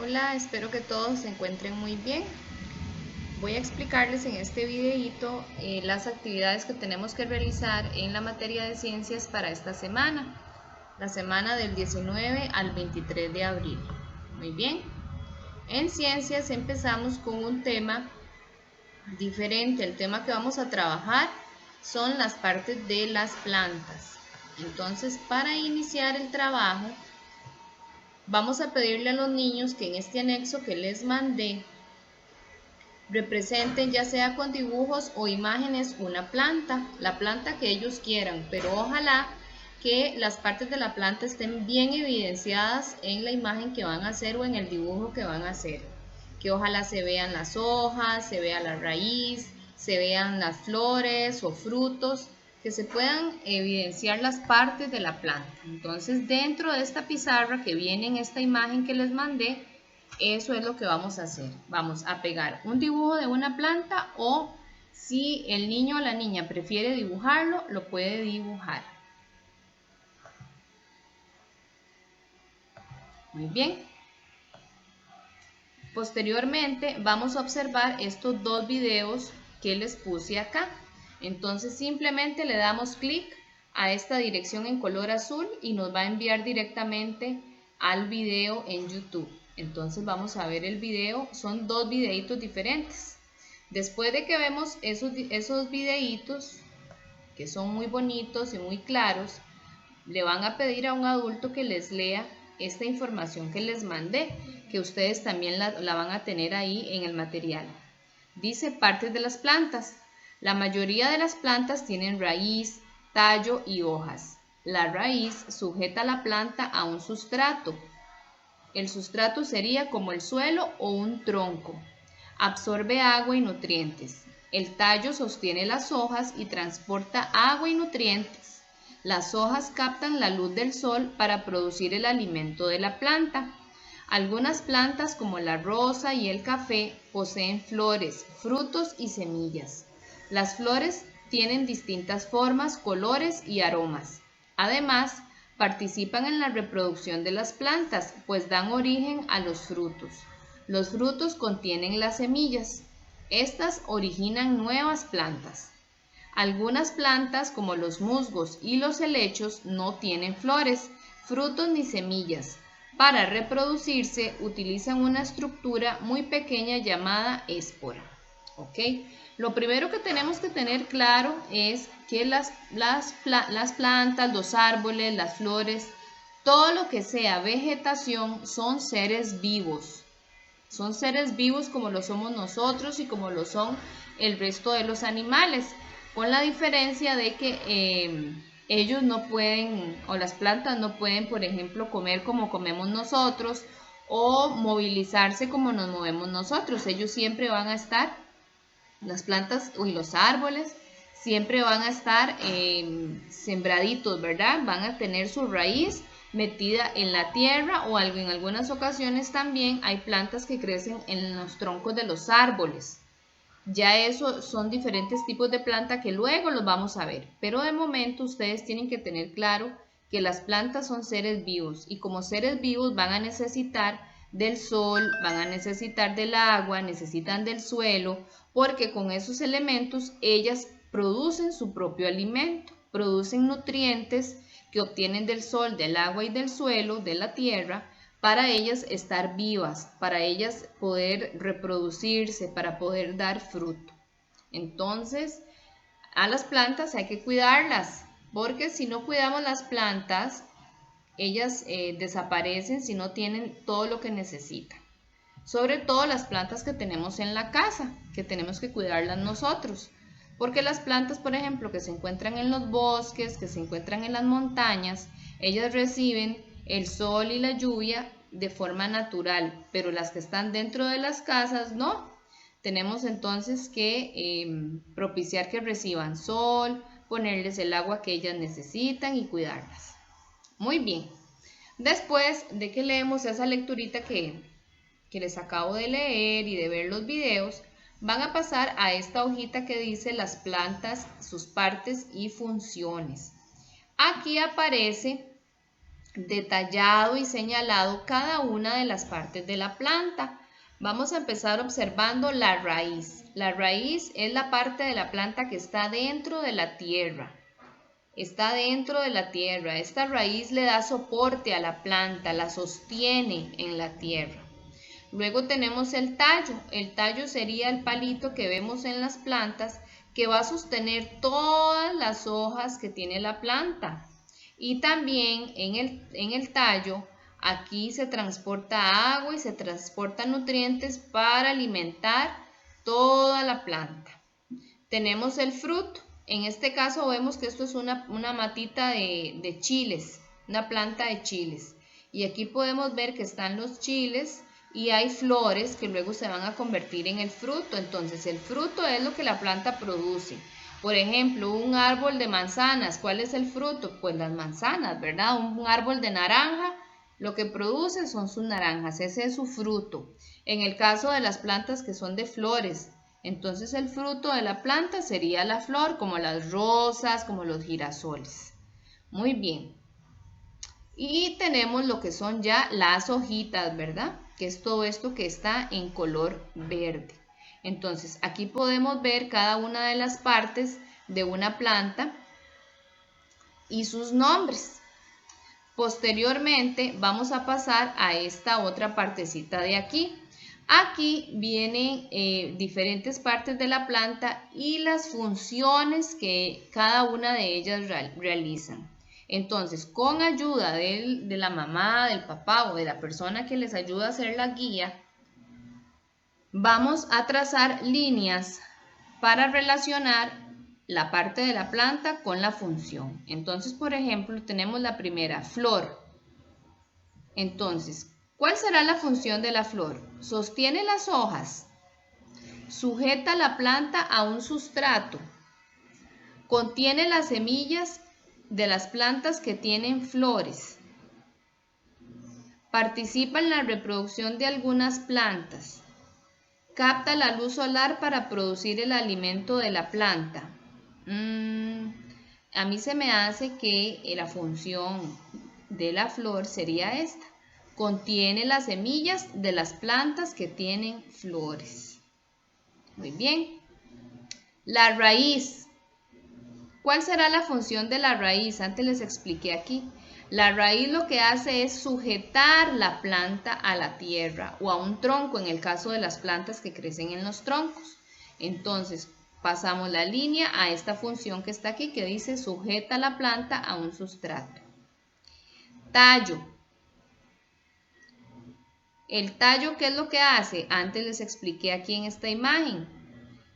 Hola, espero que todos se encuentren muy bien. Voy a explicarles en este videito las actividades que tenemos que realizar en la materia de ciencias para esta semana, la semana del 19 al 23 de abril. Muy bien. En ciencias empezamos con un tema diferente. El tema que vamos a trabajar son las partes de las plantas. Entonces, para iniciar el trabajo, vamos a pedirle a los niños que en este anexo que les mandé representen ya sea con dibujos o imágenes una planta, la planta que ellos quieran, pero ojalá que las partes de la planta estén bien evidenciadas en la imagen que van a hacer o en el dibujo que van a hacer, que ojalá se vean las hojas, se vea la raíz, se vean las flores o frutos, que se puedan evidenciar las partes de la planta. Entonces, dentro de esta pizarra que viene en esta imagen que les mandé, eso es lo que vamos a hacer. Vamos a pegar un dibujo de una planta o si el niño o la niña prefiere dibujarlo, lo puede dibujar. Muy bien. Posteriormente vamos a observar estos dos videos que les puse acá. Entonces simplemente le damos clic a esta dirección en color azul y nos va a enviar directamente al video en YouTube. Entonces vamos a ver el video, son dos videitos diferentes. Después de que vemos esos videitos, que son muy bonitos y muy claros, le van a pedir a un adulto que les lea esta información que les mandé, que ustedes también la van a tener ahí en el material. Dice partes de las plantas. La mayoría de las plantas tienen raíz, tallo y hojas. La raíz sujeta la planta a un sustrato. El sustrato sería como el suelo o un tronco. Absorbe agua y nutrientes. El tallo sostiene las hojas y transporta agua y nutrientes. Las hojas captan la luz del sol para producir el alimento de la planta. Algunas plantas como la rosa y el café poseen flores, frutos y semillas. Las flores tienen distintas formas, colores y aromas. Además, participan en la reproducción de las plantas, pues dan origen a los frutos. Los frutos contienen las semillas. Estas originan nuevas plantas. Algunas plantas, como los musgos y los helechos, no tienen flores, frutos ni semillas. Para reproducirse utilizan una estructura muy pequeña llamada espora. ¿Ok? Lo primero que tenemos que tener claro es que las plantas, los árboles, las flores, todo lo que sea vegetación son seres vivos. Son seres vivos como lo somos nosotros y como lo son el resto de los animales, con la diferencia de que ellos no pueden, o las plantas no pueden, por ejemplo, comer como comemos nosotros o movilizarse como nos movemos nosotros. Ellos siempre van a estar, las plantas y los árboles, siempre van a estar sembraditos, ¿verdad? Van a tener su raíz metida en la tierra o en algunas ocasiones también hay plantas que crecen en los troncos de los árboles. Ya eso son diferentes tipos de planta que luego los vamos a ver, pero de momento ustedes tienen que tener claro que las plantas son seres vivos y como seres vivos van a necesitar del sol, van a necesitar del agua, necesitan del suelo, porque con esos elementos ellas producen su propio alimento, producen nutrientes que obtienen del sol, del agua y del suelo, de la tierra, para ellas estar vivas, para ellas poder reproducirse, para poder dar fruto. Entonces, a las plantas hay que cuidarlas, porque si no cuidamos las plantas, ellas desaparecen si no tienen todo lo que necesitan. Sobre todo las plantas que tenemos en la casa, que tenemos que cuidarlas nosotros. Porque las plantas, por ejemplo, que se encuentran en los bosques, que se encuentran en las montañas, ellas reciben el sol y la lluvia de forma natural, pero las que están dentro de las casas no. Tenemos entonces que propiciar que reciban sol, ponerles el agua que ellas necesitan y cuidarlas. Muy bien. Después de que leemos esa lecturita que les acabo de leer y de ver los videos, van a pasar a esta hojita que dice las plantas, sus partes y funciones. Aquí aparece detallado y señalado cada una de las partes de la planta. Vamos a empezar observando la raíz. La raíz es la parte de la planta que está dentro de la tierra. Está dentro de la tierra. Esta raíz le da soporte a la planta, la sostiene en la tierra. Luego tenemos el tallo. El tallo sería el palito que vemos en las plantas que va a sostener todas las hojas que tiene la planta. Y también en el tallo, aquí se transporta agua y se transportan nutrientes para alimentar toda la planta. Tenemos el fruto. En este caso vemos que esto es una matita de chiles, una planta de chiles. Y aquí podemos ver que están los chiles y hay flores que luego se van a convertir en el fruto. Entonces el fruto es lo que la planta produce. Por ejemplo, un árbol de manzanas, ¿cuál es el fruto? Pues las manzanas, ¿verdad? Un árbol de naranja, lo que produce son sus naranjas, ese es su fruto. En el caso de las plantas que son de flores, entonces el fruto de la planta sería la flor, como las rosas, como los girasoles. Muy bien. Y tenemos lo que son ya las hojitas, ¿verdad? Que es todo esto que está en color verde. Entonces, aquí podemos ver cada una de las partes de una planta y sus nombres. Posteriormente, vamos a pasar a esta otra partecita de aquí. Aquí vienen diferentes partes de la planta y las funciones que cada una de ellas realizan. Entonces, con ayuda de la mamá, del papá o de la persona que les ayuda a hacer la guía, vamos a trazar líneas para relacionar la parte de la planta con la función. Entonces, por ejemplo, tenemos la primera, flor. Entonces, ¿cuál será la función de la flor? Sostiene las hojas, sujeta la planta a un sustrato, contiene las semillas de las plantas que tienen flores, participa en la reproducción de algunas plantas, capta la luz solar para producir el alimento de la planta. A mí se me hace que la función de la flor sería esta. Contiene las semillas de las plantas que tienen flores. Muy bien. La raíz. ¿Cuál será la función de la raíz? Antes les expliqué aquí. La raíz lo que hace es sujetar la planta a la tierra o a un tronco en el caso de las plantas que crecen en los troncos. Entonces, pasamos la línea a esta función que está aquí que dice sujeta la planta a un sustrato. Tallo. El tallo, ¿qué es lo que hace? Antes les expliqué aquí en esta imagen.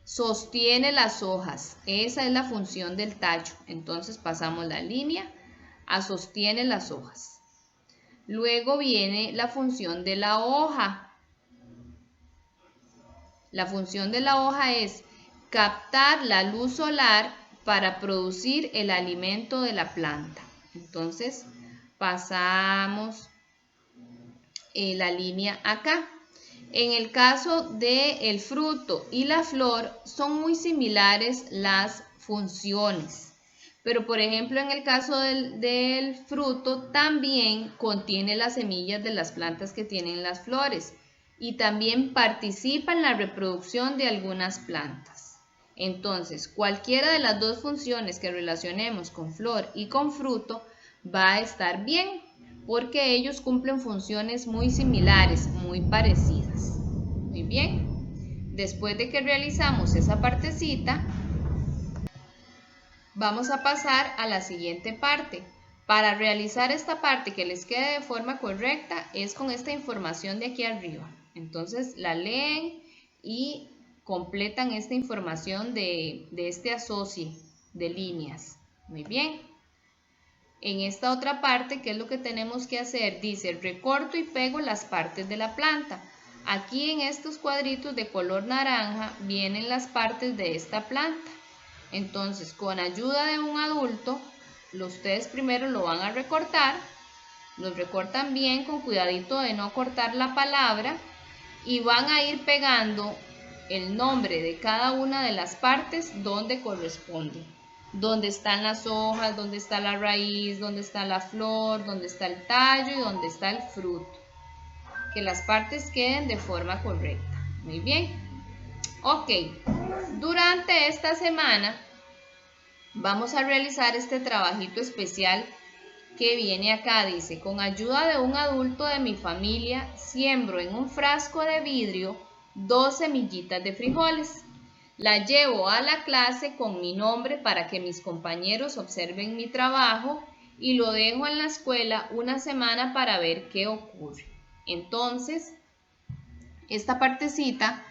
Sostiene las hojas. Esa es la función del tallo. Entonces pasamos la línea a sostiene las hojas. Luego viene la función de la hoja. La función de la hoja es captar la luz solar para producir el alimento de la planta. Entonces pasamos la línea acá. En el caso del fruto y la flor son muy similares las funciones, pero por ejemplo en el caso del fruto también contiene las semillas de las plantas que tienen las flores y también participa en la reproducción de algunas plantas. Entonces, cualquiera de las dos funciones que relacionemos con flor y con fruto va a estar bien, porque ellos cumplen funciones muy similares, muy parecidas. Muy bien. Después de que realizamos esa partecita, vamos a pasar a la siguiente parte. Para realizar esta parte que les quede de forma correcta es con esta información de aquí arriba. Entonces la leen y completan esta información de este asocio de líneas. Muy bien. En esta otra parte, ¿qué es lo que tenemos que hacer? Dice, recorto y pego las partes de la planta. Aquí en estos cuadritos de color naranja vienen las partes de esta planta. Entonces, con ayuda de un adulto, ustedes primero lo van a recortar. Los recortan bien, con cuidadito de no cortar la palabra. Y van a ir pegando el nombre de cada una de las partes donde corresponde. dónde están las hojas, dónde está la raíz, dónde está la flor, dónde está el tallo y dónde está el fruto. Que las partes queden de forma correcta. Muy bien. Ok, durante esta semana vamos a realizar este trabajito especial que viene acá. Dice, con ayuda de un adulto de mi familia, siembro en un frasco de vidrio 2 semillitas de frijoles. La llevo a la clase con mi nombre para que mis compañeros observen mi trabajo y lo dejo en la escuela una semana para ver qué ocurre. Entonces, esta partecita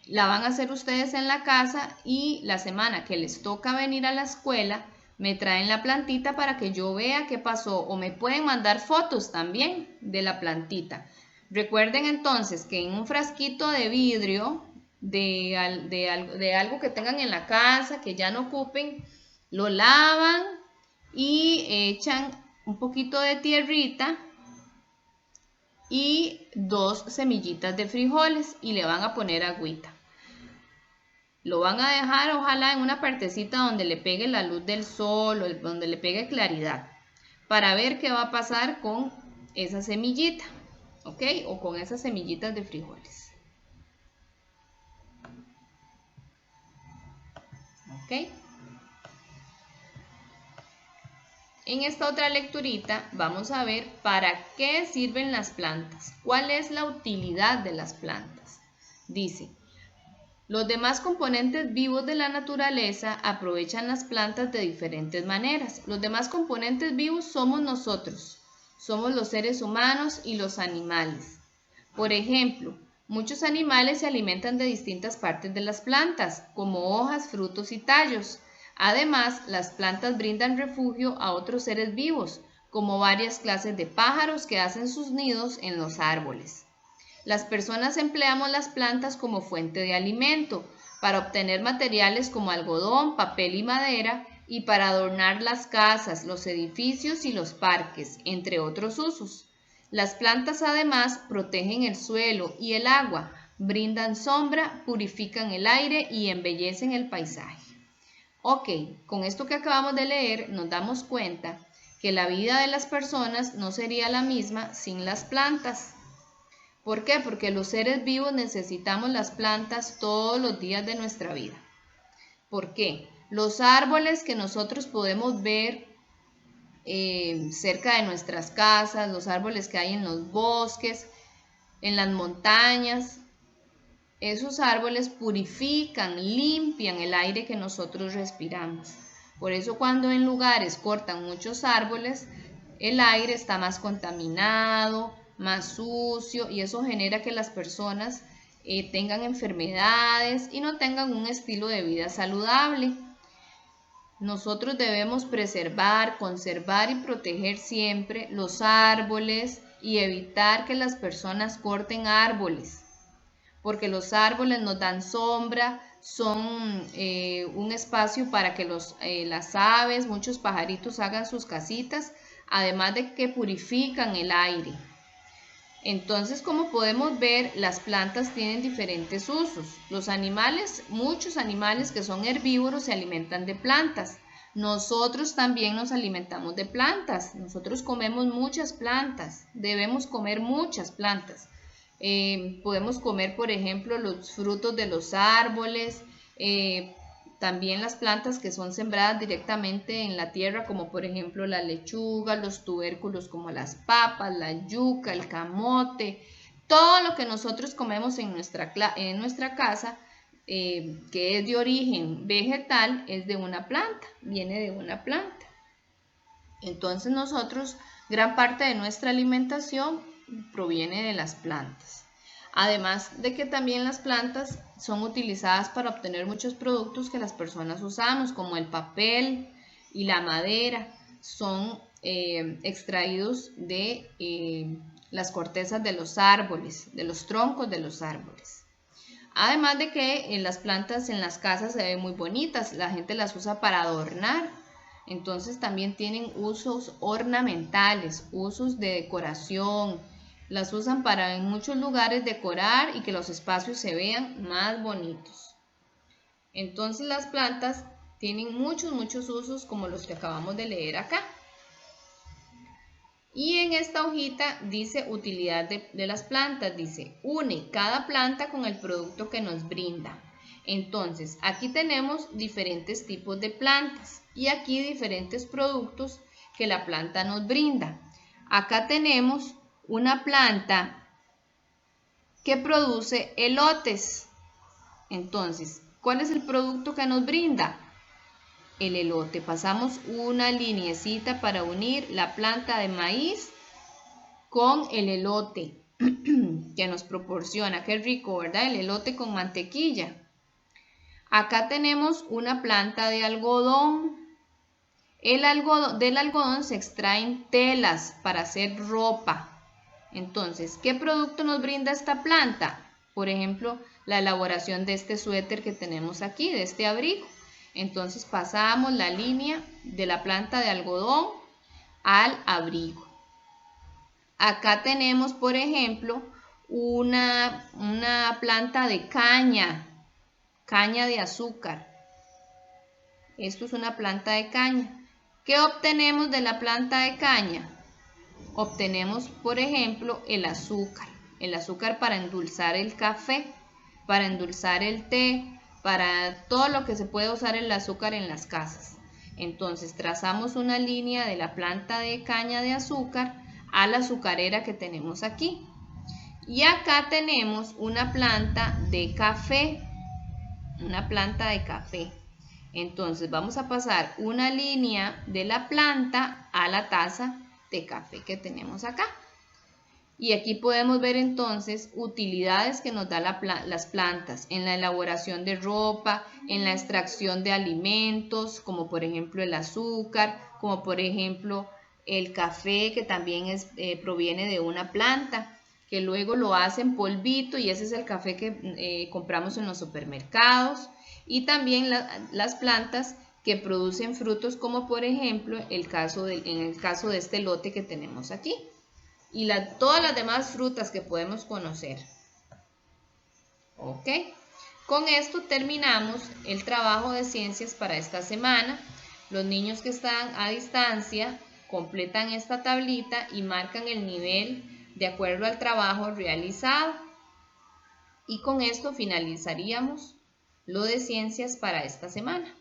la van a hacer ustedes en la casa y la semana que les toca venir a la escuela me traen la plantita para que yo vea qué pasó o me pueden mandar fotos también de la plantita. Recuerden entonces que en un frasquito de vidrio de algo que tengan en la casa que ya no ocupen, lo lavan y echan un poquito de tierrita y 2 semillitas de frijoles y le van a poner agüita. Lo van a dejar ojalá en una partecita donde le pegue la luz del sol o donde le pegue claridad para ver qué va a pasar con esa semillita, ¿ok? O con esas semillitas de frijoles, ¿ok? En esta otra lecturita vamos a ver para qué sirven las plantas, cuál es la utilidad de las plantas. Dice, los demás componentes vivos de la naturaleza aprovechan las plantas de diferentes maneras. Los demás componentes vivos somos nosotros, somos los seres humanos y los animales. Por ejemplo, muchos animales se alimentan de distintas partes de las plantas, como hojas, frutos y tallos. Además, las plantas brindan refugio a otros seres vivos, como varias clases de pájaros que hacen sus nidos en los árboles. Las personas empleamos las plantas como fuente de alimento, para obtener materiales como algodón, papel y madera, y para adornar las casas, los edificios y los parques, entre otros usos. Las plantas además protegen el suelo y el agua, brindan sombra, purifican el aire y embellecen el paisaje. Ok, con esto que acabamos de leer nos damos cuenta que la vida de las personas no sería la misma sin las plantas. ¿Por qué? Porque los seres vivos necesitamos las plantas todos los días de nuestra vida. ¿Por qué? Los árboles que nosotros podemos ver cerca de nuestras casas, los árboles que hay en los bosques, en las montañas, esos árboles purifican, limpian el aire que nosotros respiramos. Por eso cuando en lugares cortan muchos árboles, el aire está más contaminado, más sucio y eso genera que las personas tengan enfermedades y no tengan un estilo de vida saludable. Nosotros debemos preservar, conservar y proteger siempre los árboles y evitar que las personas corten árboles, porque los árboles nos dan sombra, son un espacio para que las aves, muchos pajaritos hagan sus casitas, además de que purifican el aire. Entonces, como podemos ver, las plantas tienen diferentes usos. Los animales, muchos animales que son herbívoros se alimentan de plantas. Nosotros también nos alimentamos de plantas. Nosotros comemos muchas plantas. Debemos comer muchas plantas. Podemos comer, por ejemplo, los frutos de los árboles, también las plantas que son sembradas directamente en la tierra, como por ejemplo la lechuga, los tubérculos como las papas, la yuca, el camote, todo lo que nosotros comemos en nuestra casa, que es de origen vegetal, es de una planta, viene de una planta. Entonces nosotros, gran parte de nuestra alimentación proviene de las plantas. Además de que también las plantas son utilizadas para obtener muchos productos que las personas usamos, como el papel y la madera, son extraídos de las cortezas de los árboles, de los troncos de los árboles. Además de que las plantas en las casas se ven muy bonitas, la gente las usa para adornar. Entonces también tienen usos ornamentales, usos de decoración. Las usan para en muchos lugares decorar y que los espacios se vean más bonitos. Entonces las plantas Tienen muchos usos como los que acabamos de leer acá. Y en esta hojita dice utilidad de las plantas, dice une cada planta con el producto que nos brinda. Entonces aquí tenemos diferentes tipos de plantas y aquí diferentes productos que la planta nos brinda. Acá tenemos una planta que produce elotes. Entonces, ¿cuál es el producto que nos brinda? El elote. Pasamos una lineecita para unir la planta de maíz con el elote que nos proporciona. Qué rico, ¿verdad? El elote con mantequilla. Acá tenemos una planta de algodón. Del algodón se extraen telas para hacer ropa. Entonces, ¿qué producto nos brinda esta planta? Por ejemplo, la elaboración de este suéter que tenemos aquí, de este abrigo. Entonces pasamos la línea de la planta de algodón al abrigo. Acá tenemos, por ejemplo, una planta de caña de azúcar. Esto es una planta de caña. ¿Qué obtenemos de la planta de caña? Obtenemos, por ejemplo, el azúcar para endulzar el café, para endulzar el té, para todo lo que se puede usar el azúcar en las casas. Entonces trazamos una línea de la planta de caña de azúcar a la azucarera que tenemos aquí. Y acá tenemos una planta de café, Entonces vamos a pasar una línea de la planta a la taza de café que tenemos acá. Y aquí podemos ver entonces utilidades que nos dan las plantas en la elaboración de ropa, en la extracción de alimentos, como por ejemplo el azúcar, como por ejemplo el café que también proviene de una planta, que luego lo hacen polvito y ese es el café que compramos en los supermercados. Y también las plantas que producen frutos, como por ejemplo en el caso de este lote que tenemos aquí. Y todas las demás frutas que podemos conocer. Ok, con esto terminamos el trabajo de ciencias para esta semana. Los niños que están a distancia completan esta tablita y marcan el nivel de acuerdo al trabajo realizado. Y con esto finalizaríamos lo de ciencias para esta semana.